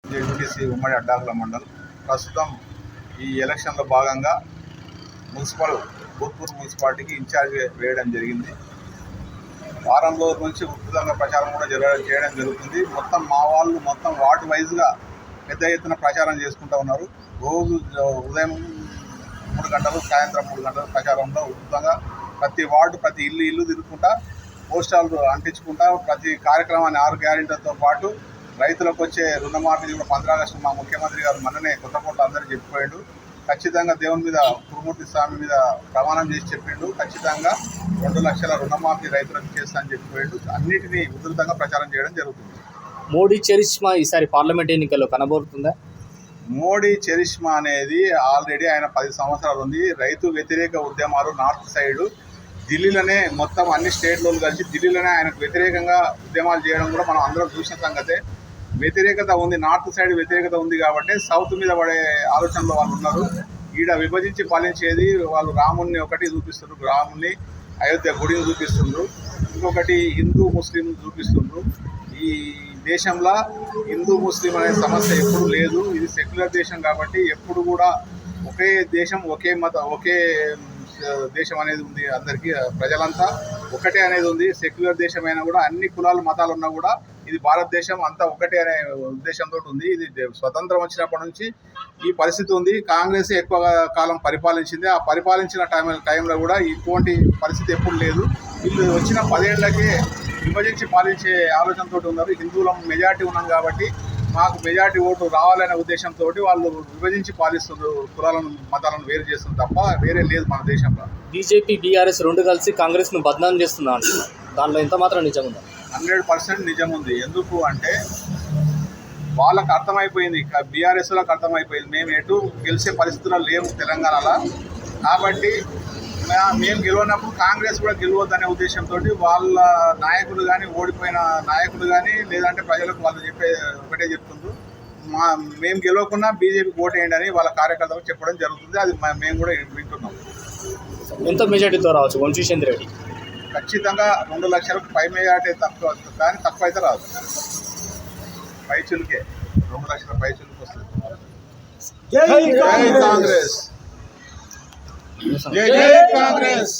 ZPTC ఉమ్మడి అడ్డాకుల మండల్ ప్రస్తుతం ఈ ఎలక్షన్లో భాగంగా భూత్పూర్ మున్సిపాలిటీకి ఇన్ఛార్జ్ వేయడం జరిగింది. వారం రోజుల నుంచి ఉధృతంగా ప్రచారం కూడా చేయడం జరుగుతుంది. మొత్తం మా వాళ్ళు వార్డు వైజ్గా పెద్ద ఎత్తున ప్రచారం చేసుకుంటూ ఉన్నారు. రోజు ఉదయం 3 గంటలు, సాయంత్రం 3 గంటల ప్రచారంలో ఉధృతంగా ప్రతి వార్డు, ప్రతి ఇల్లు తిరుగుకుంటా పోస్టర్లు అంటించుకుంటా ప్రతి కార్యక్రమాన్ని 6 గ్యారెంటీలతో పాటు రైతులకు వచ్చే రుణమాఫీ కూడా 15 ఆగస్టు మా ముఖ్యమంత్రి గారు మొన్ననే కొత్తకోట అందరూ చెప్పిపోయాడు. ఖచ్చితంగా దేవుని మీద, కురుమూర్తి స్వామి మీద ప్రమాణం చేసి చెప్పిండు. ఖచ్చితంగా 2 లక్షల రుణమాఫీ రైతులకు చేస్తా అని చెప్పిపోయాడు. అన్నిటినీ ఉధృతంగా ప్రచారం చేయడం జరుగుతుంది. మోడీ చరిష్మా ఈసారి పార్లమెంట్ ఎన్నికల్లో కనబడుతుందా? మోడీ చరిష్మా అనేది ఆల్రెడీ ఆయన 10 సంవత్సరాలు ఉంది. రైతు వ్యతిరేక ఉద్యమాలు నార్త్ సైడ్ ఢిల్లీలోనే మొత్తం అన్ని స్టేట్లో కలిసి ఢిల్లీలోనే ఆయనకు వ్యతిరేకంగా ఉద్యమాలు చేయడం కూడా మనం అందరం చూసిన సంగతే. వ్యతిరేకత ఉంది, నార్త్ సైడ్ వ్యతిరేకత ఉంది కాబట్టి సౌత్ మీద పడే ఆలోచనలో వాళ్ళు ఉన్నారు. ఈడ విభజించి పాలించేది వాళ్ళు రాముణ్ణి ఒకటి చూపిస్తున్నారు, రాముణ్ణి అయోధ్య గుడిని చూపిస్తున్నారు, ఇంకొకటి హిందూ ముస్లిం చూపిస్తున్నారు. ఈ దేశంలో హిందూ ముస్లిం అనే సమస్య ఎప్పుడు లేదు. ఇది సెక్యులర్ దేశం కాబట్టి ఎప్పుడు కూడా ఒకే దేశం, ఒకే మతం, ఒకే దేశం అనేది ఉంది. అందరికీ ప్రజలంతా ఒకటే అనేది ఉంది. సెక్యులర్ దేశం అయినా కూడా అన్ని కులాలు మతాలు ఉన్నా కూడా ఇది భారతదేశం అంతా ఒకటే అనే ఉద్దేశంతో ఉంది. ఇది స్వతంత్రం వచ్చినప్పటి నుంచి ఈ పరిస్థితి ఉంది. కాంగ్రెస్ ఎక్కువ కాలం పరిపాలించింది. ఆ పరిపాలించిన టైంలో కూడా ఇటువంటి పరిస్థితి ఎప్పుడు లేదు. వీళ్ళు వచ్చిన 10 ఏళ్లకే విభజించి పాలించే ఆలోచనతో ఉన్నారు. హిందువుల మెజార్టీ ఉన్నాం కాబట్టి మాకు మెజార్టీ ఓటు రావాలనే ఉద్దేశంతో వాళ్ళు విభజించి పాలిస్తున్నారు. కులాలను, మతాలను వేరు చేస్తుంది తప్ప వేరే లేదు మన దేశంలో. బీజేపీ, బీఆర్ఎస్ 2 కలిసి కాంగ్రెస్ను బద్నాం చేస్తున్నా అంటున్నారు. దాంట్లో ఎంత మాత్రం నిజం ఉందా? 100% నిజం ఉంది. ఎందుకు అంటే వాళ్ళకు అర్థమైపోయింది, బీఆర్ఎస్లకు అర్థమైపోయింది మేము ఎటు గెలిచే పరిస్థితుల్లో లేము తెలంగాణలో. కాబట్టి మేము గెలవనప్పుడు కాంగ్రెస్ కూడా గెలవద్దనే ఉద్దేశంతో వాళ్ళ నాయకులు కానీ, ఓడిపోయిన నాయకులు కానీ, లేదంటే ప్రజలకు వాళ్ళు ఒకటే చెప్తుండ్రు, మేము గెలవకుండా బీజేపీకి ఓటేయండి అని వాళ్ళ కార్యకర్తలకు చెప్పడం జరుగుతుంది. అది మేము కూడా వింటున్నాం. ఎంత మెజార్టీతో రావచ్చు వంశీచంద్ర రెడ్డి? ఖచ్చితంగా 2 లక్షలకు పై మెజార్టీ తక్కువ, కానీ తక్కువ అయితే రాదు. పైచులకే 2 లక్షల పైచులకు వస్తుంది. జై కాంగ్రెస్, జై కాంగ్రెస్.